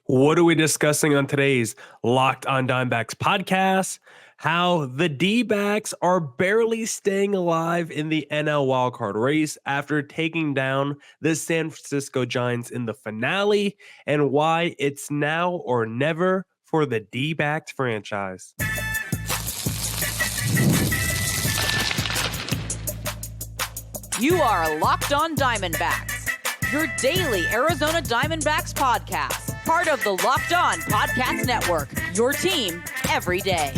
What are we discussing on today's Locked on Diamondbacks podcast? How the D-backs are barely staying alive in the NL wildcard race after taking down the San Francisco Giants in the finale, and why it's now or never for the D-backs franchise. You are Locked on Diamondbacks, your daily Arizona Diamondbacks podcast. Part of the Locked On Podcast Network, your team every day.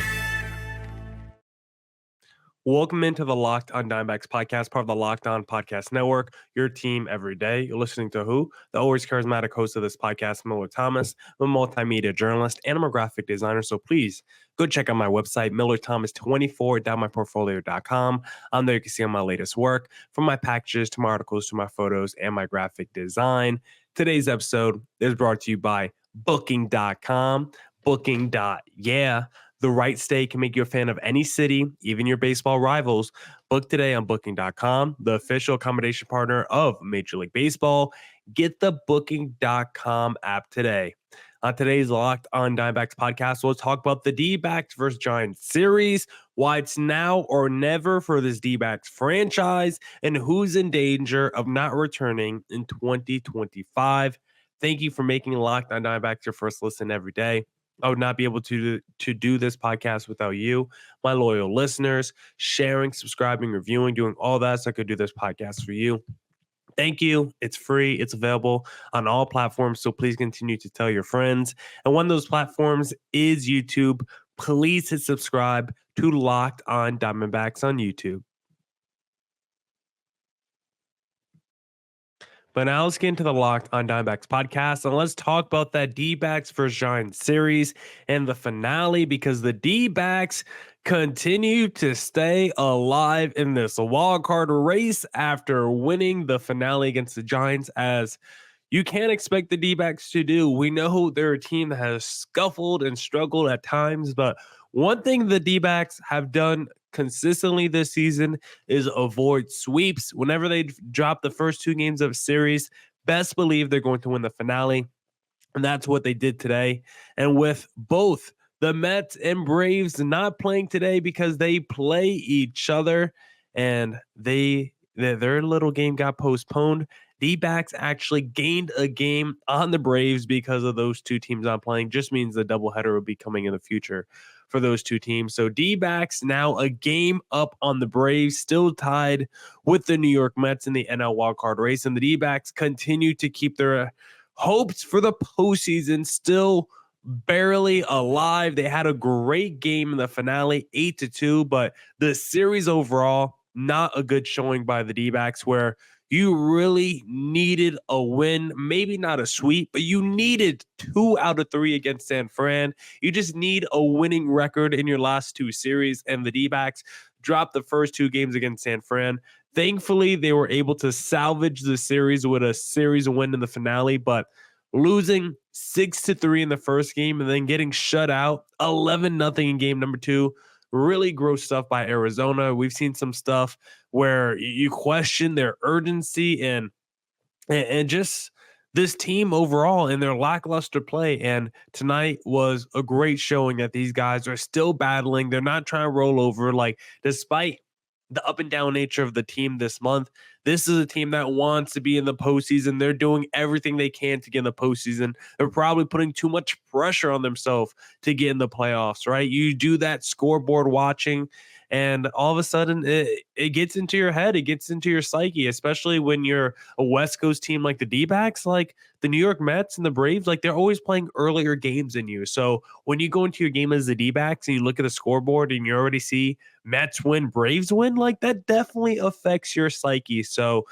Welcome into the Locked on Diamondbacks podcast, part of the Locked On Podcast Network, your team every day. You're listening to who? The always charismatic host of this podcast, Millard Thomas. I'm a multimedia journalist and I'm a graphic designer, so please go check out my website, millardthomas24.myportfolio.com. On there, you can see all my latest work, from my packages to my articles to my photos and my graphic design. Today's episode is brought to you by Booking.com. Booking.yeah. The right stay can make you a fan of any city, even your baseball rivals. Book today on Booking.com, the official accommodation partner of Major League Baseball. Get the Booking.com app today. On today's Locked on Diamondbacks podcast, we'll talk about the D-backs versus Giants series, why it's now or never for this D-backs franchise, and who's in danger of not returning in 2025. Thank you for making Locked on Diamondbacks your first listen every day. I would not be able to do this podcast without you, my loyal listeners, sharing, subscribing, reviewing, doing all that so I could do this podcast for you. Thank you. It's free. It's available on all platforms. So please continue to tell your friends. And one of those platforms is YouTube. Please hit subscribe to Locked on Diamondbacks on YouTube. But now let's get into the Locked on Diamondbacks podcast, and let's talk about that D-backs versus Giants series and the finale, because the D-backs continue to stay alive in this wild card race after winning the finale against the Giants, as you can't expect the D-backs to do. We know they're a team that has scuffled and struggled at times, but one thing the D-backs have done consistently this season is avoid sweeps. Whenever they drop the first two games of a series, best believe they're going to win the finale. And that's what they did today. And with both the Mets and Braves not playing today because they play each other and their little game got postponed, D-backs actually gained a game on the Braves because of those two teams not playing. Just means the doubleheader will be coming in the future for those two teams. So D-backs now a game up on the Braves, still tied with the New York Mets in the NL wildcard race. And the D-backs continue to keep their hopes for the postseason still barely alive. They had a great game in the finale, 8-2, but the series overall, not a good showing by the D-backs, where you really needed a win, maybe not a sweep, but you needed 2 out of 3 against San Fran. You just need a winning record in your last two series, and the D-backs dropped the first two games against San Fran. Thankfully, they were able to salvage the series with a series win in the finale, but losing 6-3 in the first game and then getting shut out 11-0 in game number 2. Really gross stuff by Arizona. We've seen some stuff where you question their urgency and just this team overall and their lackluster play. And tonight was a great showing that these guys are still battling. They're not trying to roll over. Like, despite the up and down nature of the team this month, this is a team that wants to be in the postseason. They're doing everything they can to get in the postseason. They're probably putting too much pressure on themselves to get in the playoffs, right? You do that scoreboard watching, and all of a sudden it gets into your head. It gets into your psyche, especially when you're a West Coast team like the D-backs, like the New York Mets and the Braves. Like, they're always playing earlier games than you. So when you go into your game as the D-backs and you look at the scoreboard and you already see Mets win, Braves win, like, that definitely affects your psyche. So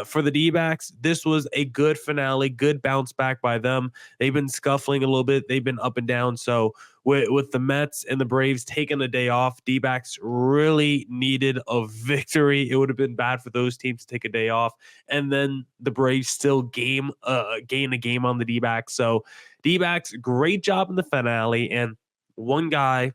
for the D-backs, this was a good finale, good bounce back by them. They've been scuffling a little bit. They've been up and down. So with the Mets and the Braves taking a day off, D-backs really needed a victory. It would have been bad for those teams to take a day off. And then the Braves still gain a game on the D-backs. So D-backs, great job in the finale. And one guy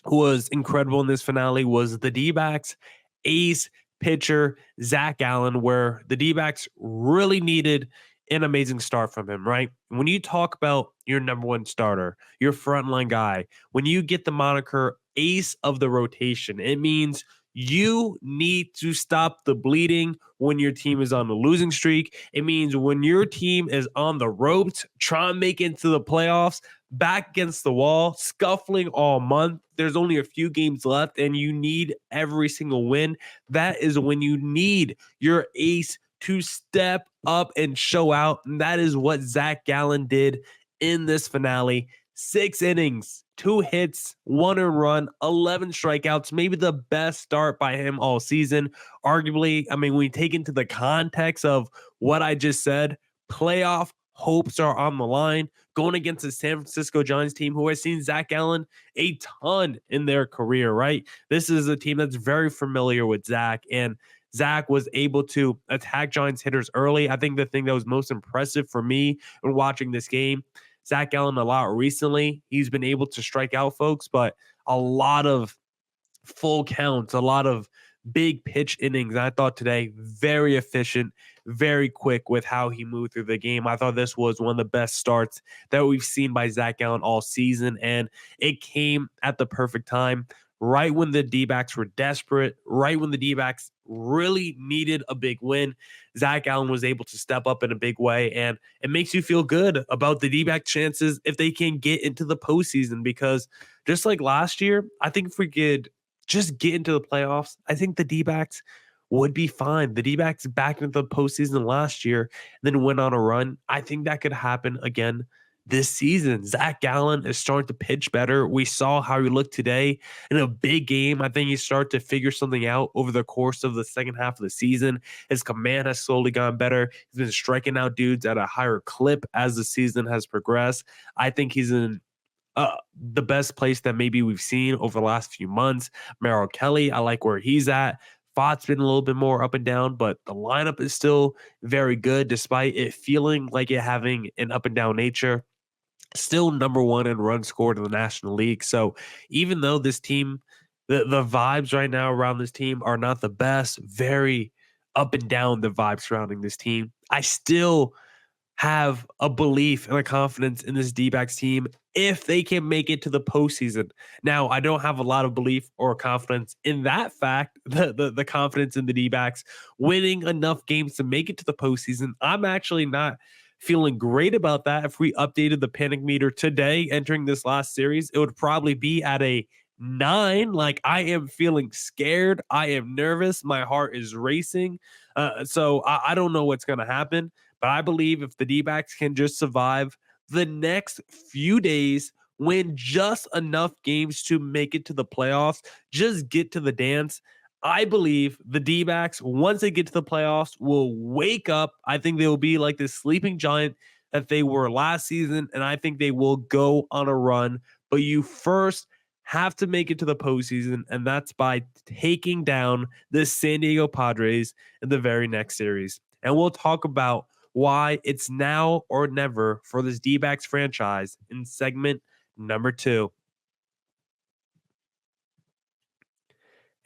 who was incredible in this finale was the D-backs ace pitcher, Zach Allen, where the D-backs really needed an amazing start from him, right? When you talk about your number one starter, your frontline guy, when you get the moniker ace of the rotation, it means you need to stop the bleeding when your team is on the losing streak. It means when your team is on the ropes, trying to make it into the playoffs, back against the wall, scuffling all month. There's only a few games left, and you need every single win. That is when you need your ace to step up and show out. And that is what Zach Gallen did in this finale. 6 innings, 2 hits, 1 earned run, 11 strikeouts, maybe the best start by him all season. Arguably, I mean, when you take into the context of what I just said, playoff hopes are on the line going against the San Francisco Giants team who has seen Zach Gallen a ton in their career, right? This is a team that's very familiar with Zach, and Zach was able to attack Giants hitters early. I think the thing that was most impressive for me when watching this game, Zach Gallen a lot recently, he's been able to strike out folks, but a lot of full counts, a lot of big pitch innings. I thought today very efficient, very quick with how he moved through the game. I thought this was one of the best starts that we've seen by Zach Gallen all season, and it came at the perfect time. Right when the D-backs were desperate, right when the D-backs really needed a big win, Zach Gallen was able to step up in a big way, and it makes you feel good about the D-back chances if they can get into the postseason, because just like last year, I think if we could just get into the playoffs, I think the D-backs would be fine. The D-backs back into the postseason last year, then went on a run. I think that could happen again this season. Zach Gallen is starting to pitch better. We saw how he looked today in a big game. I think he started to figure something out over the course of the second half of the season. His command has slowly gotten better. He's been striking out dudes at a higher clip as the season has progressed. I think he's in the best place that maybe we've seen over the last few months. Merrill Kelly, I like where he's at. Fott's been a little bit more up and down, but the lineup is still very good despite it feeling like it having an up and down nature. Still number one in runs scored in the National League. So even though this team, the vibes right now around this team are not the best, very up and down the vibes surrounding this team, I still have a belief and a confidence in this D-backs team if they can make it to the postseason. Now, I don't have a lot of belief or confidence in that fact, the confidence in the D-backs winning enough games to make it to the postseason. I'm actually not feeling great about that. If we updated the panic meter today entering this last series, it would probably be at a 9. Like, I am feeling scared. I am nervous. My heart is racing. So I don't know what's going to happen. But I believe if the D-backs can just survive the next few days, win just enough games to make it to the playoffs, just get to the dance, I believe the D-backs, once they get to the playoffs, will wake up. I think they will be like this sleeping giant that they were last season, and I think they will go on a run. But you first have to make it to the postseason, and that's by taking down the San Diego Padres in the very next series. And we'll talk about why it's now or never for this D-backs franchise in segment number 2.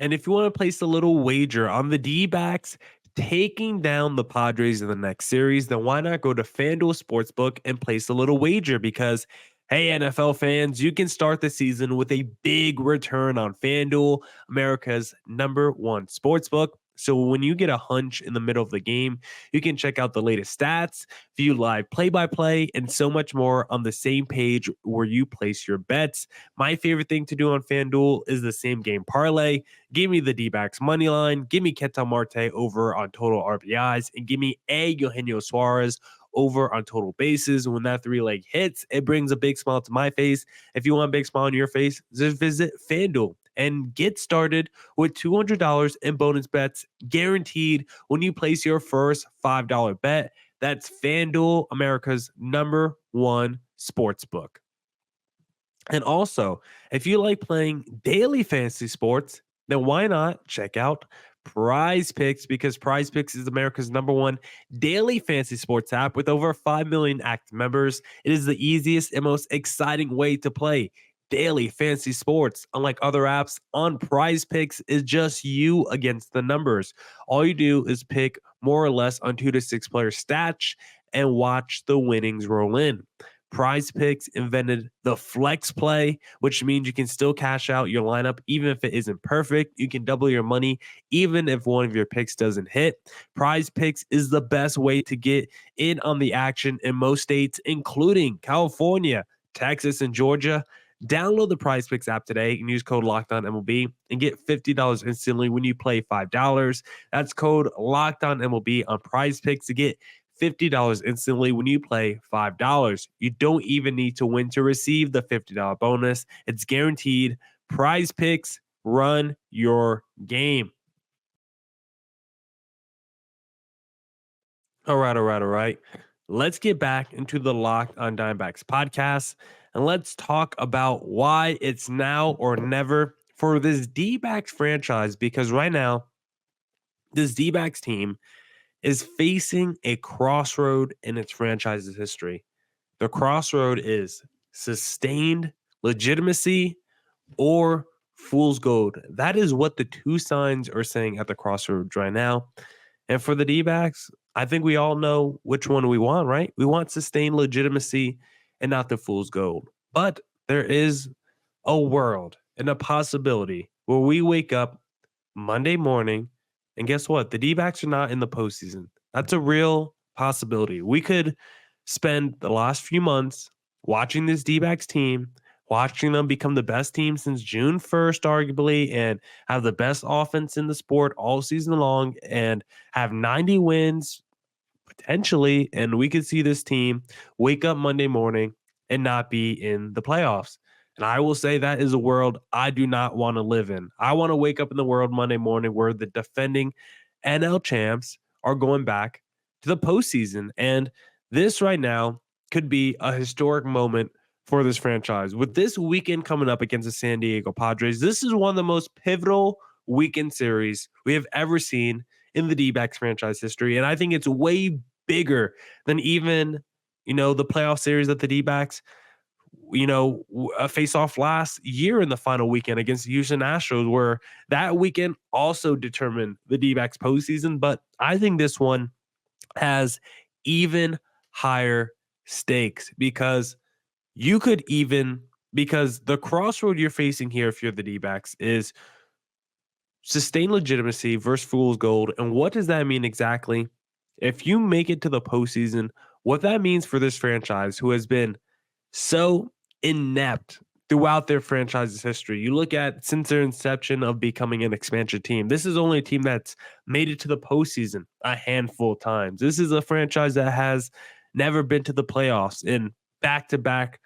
And if you want to place a little wager on the D-backs taking down the Padres in the next series, then why not go to FanDuel Sportsbook and place a little wager? Because, hey, NFL fans, you can start the season with a big return on FanDuel, America's #1 sportsbook. So when you get a hunch in the middle of the game, you can check out the latest stats, view live play-by-play, and so much more on the same page where you place your bets. My favorite thing to do on FanDuel is the same game parlay. Give me the D-backs money line, give me Ketel Marte over on total RBIs, and give me Eugenio Suarez over on total bases. When that 3-leg hits, it brings a big smile to my face. If you want a big smile on your face, just visit FanDuel and get started with $200 in bonus bets guaranteed when you place your first $5 bet. That's FanDuel, America's #1 sportsbook. And also, if you like playing daily fantasy sports, then why not check out Prize Picks, because Prize Picks is America's #1 daily fantasy sports app with over 5 million active members. It is the easiest and most exciting way to play daily fantasy sports. Unlike other apps, on Prize Picks is just you against the numbers. All you do is pick more or less on 2 to 6 player stats and watch the winnings roll in. Prize Picks invented the flex play, which means you can still cash out your lineup even if it isn't perfect. You can double your money even if one of your picks doesn't hit. Prize Picks is the best way to get in on the action in most states, including California, Texas, and Georgia. Download the Prize Picks app today and use code LOCKEDONMLB and get $50 instantly when you play $5. That's code LOCKEDONMLB on Prize Picks to get $50 instantly when you play $5. You don't even need to win to receive the $50 bonus. It's guaranteed. Prize Picks, run your game. All right. Let's get back into the Locked on Diamondbacks podcast and let's talk about why it's now or never for this D-backs franchise, because right now, this D-backs team is facing a crossroad in its franchise's history. The crossroad is sustained legitimacy or fool's gold. That is what the two signs are saying at the crossroads right now. And for the D-backs, I think we all know which one we want, right? We want sustained legitimacy and not the fool's gold. But there is a world and a possibility where we wake up Monday morning and guess what? The D-backs are not in the postseason. That's a real possibility. We could spend the last few months watching this D-backs team, watching them become the best team since June 1st, arguably, and have the best offense in the sport all season long and have 90 wins potentially. And we could see this team wake up Monday morning and not be in the playoffs. And I will say that is a world I do not want to live in. I want to wake up in the world Monday morning where the defending NL champs are going back to the postseason. And this right now could be a historic moment for this franchise. With this weekend coming up against the San Diego Padres, this is one of the most pivotal weekend series we have ever seen in the D-backs franchise history. And I think it's way bigger than even, the playoff series that the D-backs face off last year in the final weekend against the Houston Astros, where that weekend also determined the D-backs postseason. But I think this one has even higher stakes because because the crossroad you're facing here if you're the D-backs is sustained legitimacy versus fool's gold. And what does that mean exactly? If you make it to the postseason, what that means for this franchise who has been so inept throughout their franchise's history. You look at since their inception of becoming an expansion team, this is only a team that's made it to the postseason a handful of times. This is a franchise that has never been to the playoffs in back-to-back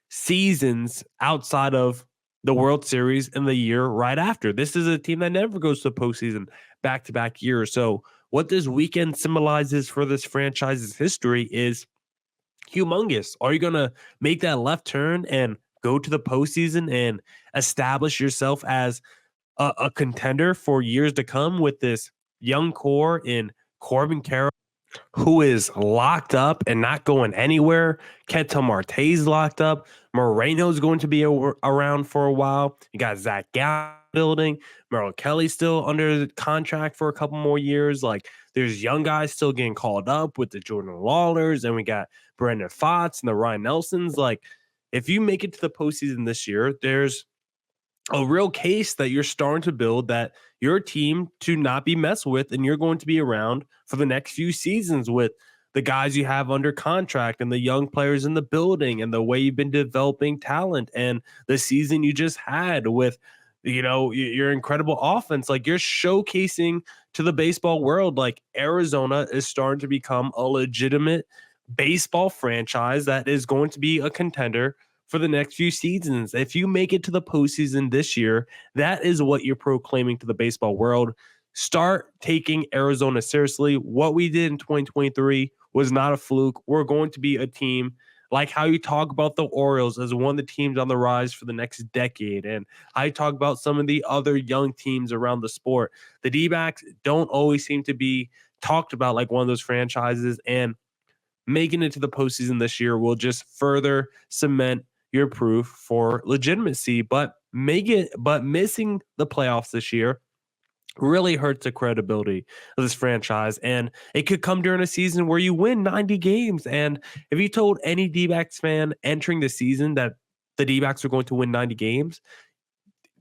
seasons outside of the World Series in the year right after. This is a team that never goes to the postseason back-to-back years. So what this weekend symbolizes for this franchise's history is humongous. Are you going to make that left turn and go to the postseason and establish yourself as a contender for years to come with this young core in Corbin Carroll, who is locked up and not going anywhere? Ketel Marte's locked up. Moreno's going to be around for a while. You got Zach Gallen building. Merrill Kelly's still under contract for a couple more years. Like, there's young guys still getting called up with the Jordan Lawlers, and we got Brandon Pfaadt and the Ryan Nelsons. Like, if you make it to the postseason this year, there's a real case that you're starting to build that you're a team to not be messed with, and you're going to be around for the next few seasons with the guys you have under contract and the young players in the building and the way you've been developing talent and the season you just had with, your incredible offense. Like, you're showcasing to the baseball world, like, Arizona is starting to become a legitimate baseball franchise that is going to be a contender for the next few seasons. If you make it to the postseason this year, that is what you're proclaiming to the baseball world. Start taking Arizona seriously. What we did in 2023 was not a fluke. We're going to be a team like how you talk about the Orioles as one of the teams on the rise for the next decade. And I talk about some of the other young teams around the sport. The D-backs don't always seem to be talked about like one of those franchises, and making it to the postseason this year will just further cement your proof for legitimacy. But missing the playoffs this year really hurts the credibility of this franchise. And it could come during a season where you win 90 games. And if you told any D-backs fan entering the season that the D-backs were going to win 90 games,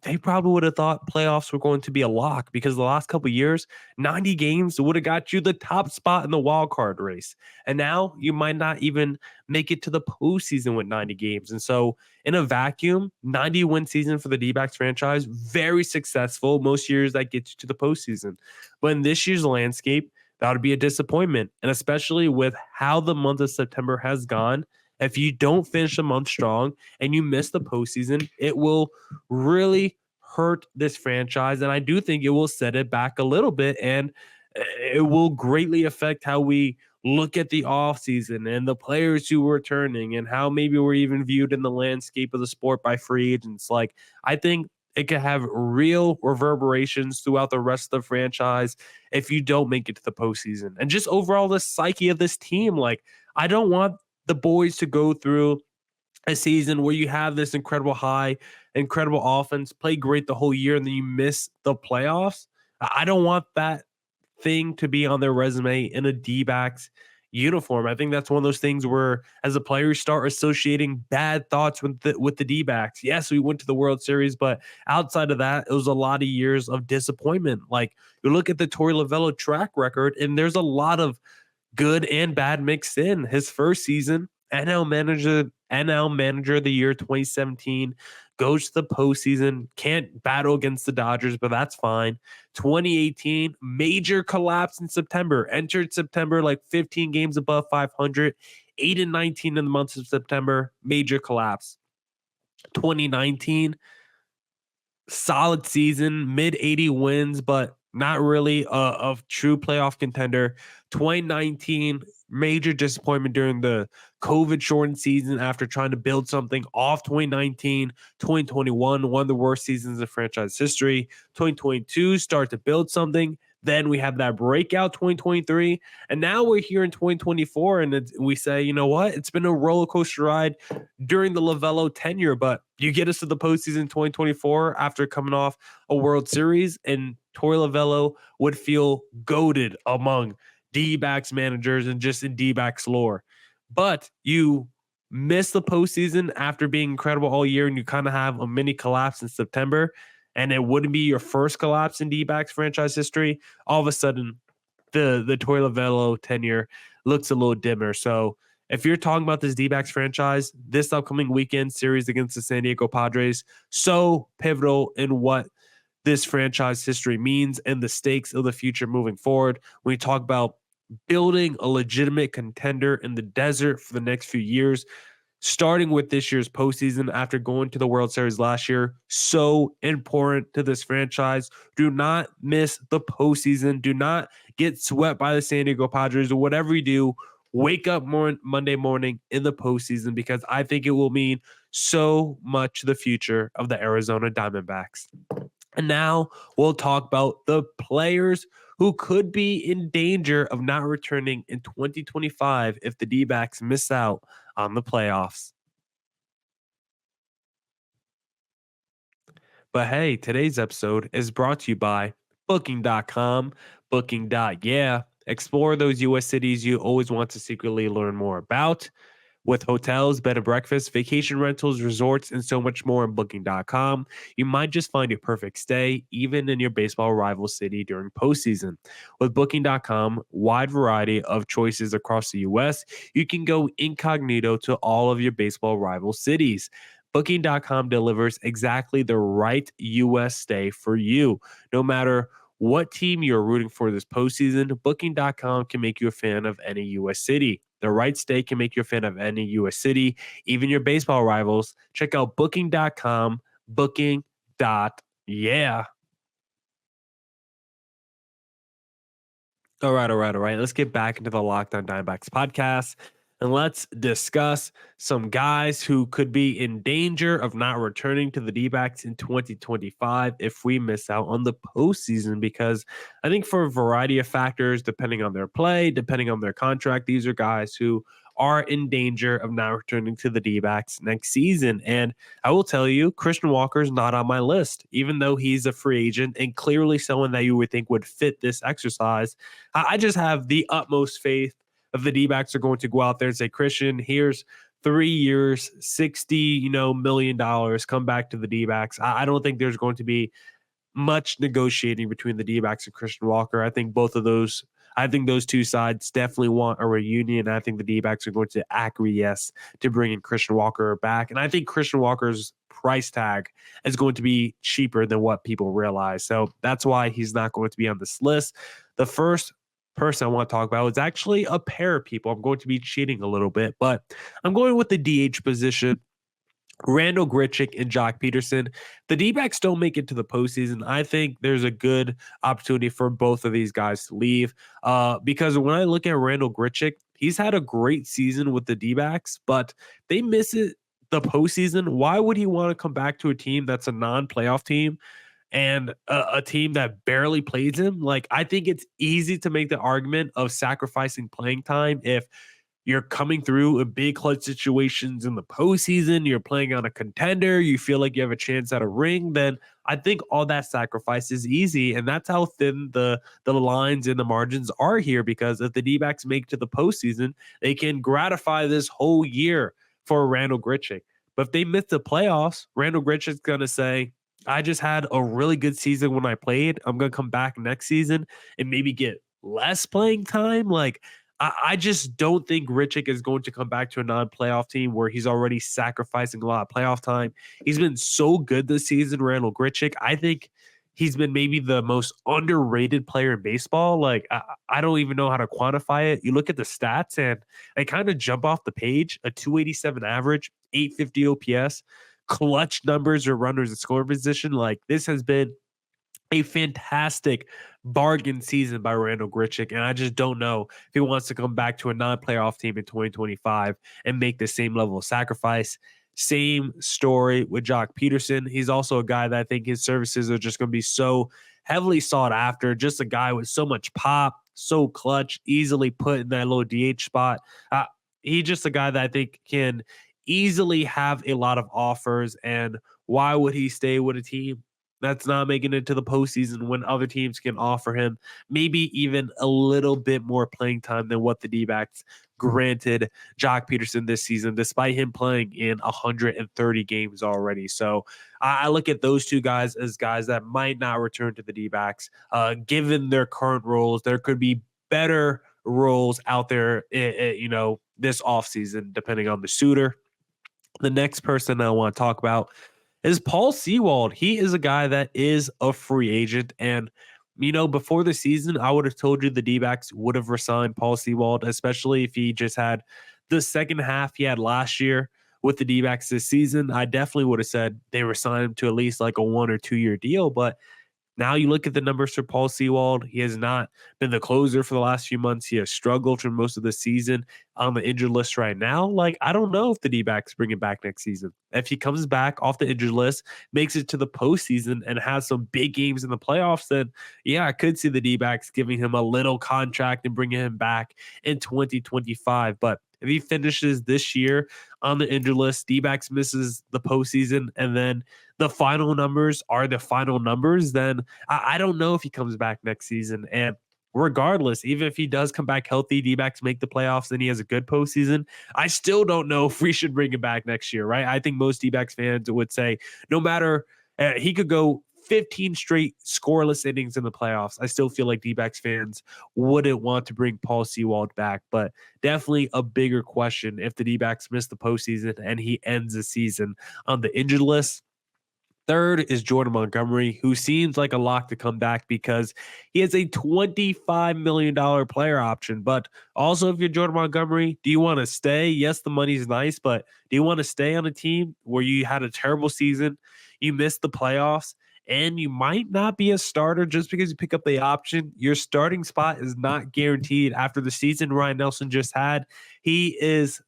they probably would have thought playoffs were going to be a lock, because the last couple of years, 90 games would have got you the top spot in the wild card race. And now you might not even make it to the postseason with 90 games. And so in a vacuum, 90 win season for the D-backs franchise, very successful. Most years that gets you to the postseason. But in this year's landscape, that would be a disappointment. And especially with how the month of September has gone, if you don't finish the month strong and you miss the postseason, it will really hurt this franchise. And I do think it will set it back a little bit, and it will greatly affect how we look at the offseason and the players who are returning and how maybe we're even viewed in the landscape of the sport by free agents. Like, I think it could have real reverberations throughout the rest of the franchise if you don't make it to the postseason. And just overall, the psyche of this team. Like, I don't want the boys to go through a season where you have this incredible high, incredible offense, play great the whole year, and then you miss the playoffs. I don't want that thing to be on their resume in a D-backs uniform. I think that's one of those things where, as a player, you start associating bad thoughts with the D-backs. Yes, we went to the World Series, but outside of that, it was a lot of years of disappointment. Like, you look at the Torey Lovullo track record, and there's a lot of good and bad mixed in. His first season, NL manager of the year 2017, goes to the postseason, can't battle against the Dodgers, but that's fine. 2018, major collapse in September, entered September like 15 games above 500, 8-19 in the month of September, major collapse. 2019, solid season, mid 80 wins, but not really a true playoff contender. 2019, major disappointment during the COVID shortened season after trying to build something off 2019. 2021, one of the worst seasons in franchise history. 2022, start to build something. Then we have that breakout 2023. And now we're here in 2024, and we say, you know what? It's been a roller coaster ride during the Lovullo tenure, but you get us to the postseason 2024 after coming off a World Series, and Torey Lovullo would feel goated among D-backs managers and just in D-backs lore. But you miss the postseason after being incredible all year, and you kind of have a mini collapse in September, and it wouldn't be your first collapse in D-backs franchise history. All of a sudden, the Torey Lovullo tenure looks a little dimmer. So if you're talking about this D-backs franchise, this upcoming weekend series against the San Diego Padres, so pivotal in what this franchise history means and the stakes of the future moving forward. When we talk about building a legitimate contender in the desert for the next few years, starting with this year's postseason after going to the World Series last year, so important to this franchise. Do not miss the postseason. Do not get swept by the San Diego Padres, or whatever you do, wake up Monday morning in the postseason, because I think it will mean so much to the future of the Arizona Diamondbacks. And now we'll talk about the players who could be in danger of not returning in 2025 if the D-backs miss out on the playoffs. But hey, today's episode is brought to you by Booking.com. Booking.yeah. Explore those U.S. cities you always want to secretly learn more about. With hotels, bed and breakfast, vacation rentals, resorts, and so much more on Booking.com, you might just find your perfect stay, even in your baseball rival city during postseason. With Booking.com, wide variety of choices across the U.S., you can go incognito to all of your baseball rival cities. Booking.com delivers exactly the right U.S. stay for you. No matter what team you're rooting for this postseason, Booking.com can make you a fan of any U.S. city. The right stay can make you a fan of any U.S. city, even your baseball rivals. Check out Booking.com, Booking.yeah. All right. Let's get back into the Locked On Diamondbacks podcast, and let's discuss some guys who could be in danger of not returning to the D-backs in 2025 if we miss out on the postseason, because I think for a variety of factors, depending on their play, depending on their contract, these are guys who are in danger of not returning to the D-backs next season. And I will tell you, Christian Walker is not on my list, even though he's a free agent and clearly someone that you would think would fit this exercise. I just have the utmost faith of the D-backs are going to go out there and say, Christian, here's 3 years, $60 million, come back to the D-backs. I don't think there's going to be much negotiating between the D-backs and Christian Walker. I think those two sides definitely want a reunion. I think the D-backs are going to acquiesce to bringing Christian Walker back. And I think Christian Walker's price tag is going to be cheaper than what people realize. So that's why he's not going to be on this list. The first person I want to talk about is actually a pair of people. I'm going to be cheating a little bit, but I'm going with the DH position. Randall Grichuk and Jock Peterson. The D-backs don't make it to the postseason. I think there's a good opportunity for both of these guys to leave because when I look at Randall Grichuk, he's had a great season with the D-backs, but they miss it the postseason. Why would he want to come back to a team that's a non-playoff team and a team that barely plays him? Like, I think it's easy to make the argument of sacrificing playing time if you're coming through a big clutch situations in the postseason, you're playing on a contender, you feel like you have a chance at a ring, then I think all that sacrifice is easy. And that's how thin the lines and the margins are here, because if the D-backs make to the postseason, they can gratify this whole year for Randall Grichuk. But if they miss the playoffs, Randall Grichuk's going to say, I just had a really good season when I played. I'm going to come back next season and maybe get less playing time. Like, I just don't think Grichuk is going to come back to a non-playoff team where he's already sacrificing a lot of playoff time. He's been so good this season, Randall Grichuk. I think he's been maybe the most underrated player in baseball. Like, I don't even know how to quantify it. You look at the stats and they kind of jump off the page. A 287 average, 850 OPS, clutch numbers or runners in scoring position. Like, this has been a fantastic bargain season by Randall Grichuk, and I just don't know if he wants to come back to a non-playoff team in 2025 and make the same level of sacrifice. Same story with Jock Peterson. He's also a guy that I think his services are just going to be so heavily sought after. Just a guy with so much pop, so clutch, easily put in that little DH spot. He's just a guy that I think can easily have a lot of offers. And why would he stay with a team that's not making it to the postseason when other teams can offer him maybe even a little bit more playing time than what the D-backs granted Jock Peterson this season, despite him playing in 130 games already? So I look at those two guys as guys that might not return to the D-backs. Given their current roles, there could be better roles out there, this offseason, depending on the suitor. The next person I want to talk about is Paul Sewald. He is a guy that is a free agent. And, before the season, I would have told you the D-backs would have resigned Paul Sewald, especially if he just had the second half he had last year with the D-backs this season. I definitely would have said they resigned him to at least like a 1 or 2 year deal. But now you look at the numbers for Paul Sewald. He has not been the closer for the last few months. He has struggled for most of the season on the injured list right now. Like, I don't know if the D-backs bring him back next season. If he comes back off the injured list, makes it to the postseason, and has some big games in the playoffs, then yeah, I could see the D-backs giving him a little contract and bringing him back in 2025. But if he finishes this year on the injured list, D-backs misses the postseason, and then the final numbers are the final numbers, then I don't know if he comes back next season. And regardless, even if he does come back healthy, D-backs make the playoffs, and he has a good postseason, I still don't know if we should bring him back next year, right? I think most D-backs fans would say no matter, he could go 15 straight scoreless innings in the playoffs, I still feel like D-backs fans wouldn't want to bring Paul Sewald back. But definitely a bigger question if the D-backs miss the postseason and he ends the season on the injured list. Third is Jordan Montgomery, who seems like a lock to come back because he has a $25 million player option. But also, if you're Jordan Montgomery, do you want to stay? Yes, the money's nice, but do you want to stay on a team where you had a terrible season, you missed the playoffs, and you might not be a starter just because you pick up the option? Your starting spot is not guaranteed after the season Ryan Nelson just had. He is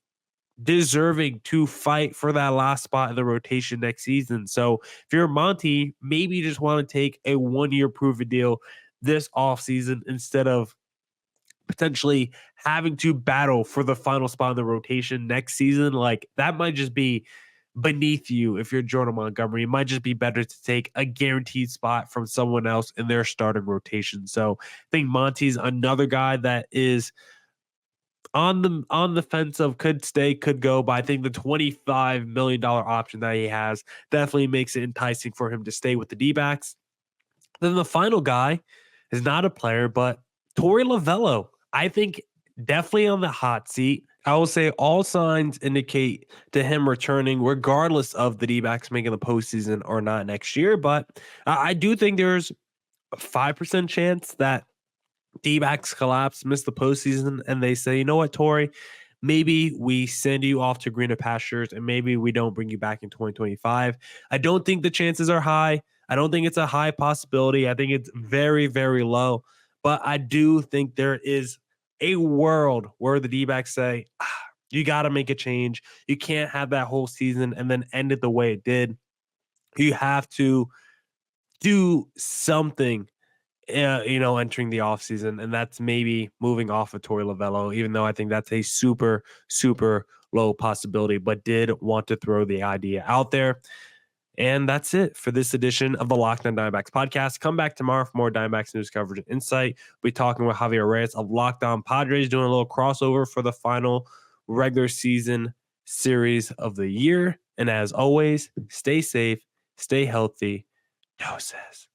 deserving to fight for that last spot in the rotation next season. So if you're Monty, maybe you just want to take a 1 year prove-it deal this offseason instead of potentially having to battle for the final spot in the rotation next season, like that might just be beneath you. If you're Jordan Montgomery, it might just be better to take a guaranteed spot from someone else in their starting rotation. So I think Monty's another guy that is on the fence of could stay, could go, but I think the $25 million option that he has definitely makes it enticing for him to stay with the D-backs. Then the final guy is not a player, but Torey Lovello. I think definitely on the hot seat. I will say all signs indicate to him returning, regardless of the D-backs making the postseason or not next year. But I do think there's a 5% chance that D-backs collapse, miss the postseason, and they say, you know what, Torey, maybe we send you off to greener pastures and maybe we don't bring you back in 2025. I don't think the chances are high. I don't think it's a high possibility. I think it's very, very low. But I do think there is a world where the D-backs say, you got to make a change. You can't have that whole season and then end it the way it did. You have to do something entering the offseason, and that's maybe moving off of Torey Lovello, even though I think that's a super, super low possibility, but did want to throw the idea out there. And that's it for this edition of the Locked On Diamondbacks podcast. Come back tomorrow for more Diamondbacks news coverage and insight. We'll be talking with Javier Reyes of Locked On Padres, doing a little crossover for the final regular season series of the year. And as always, stay safe, stay healthy. Doses.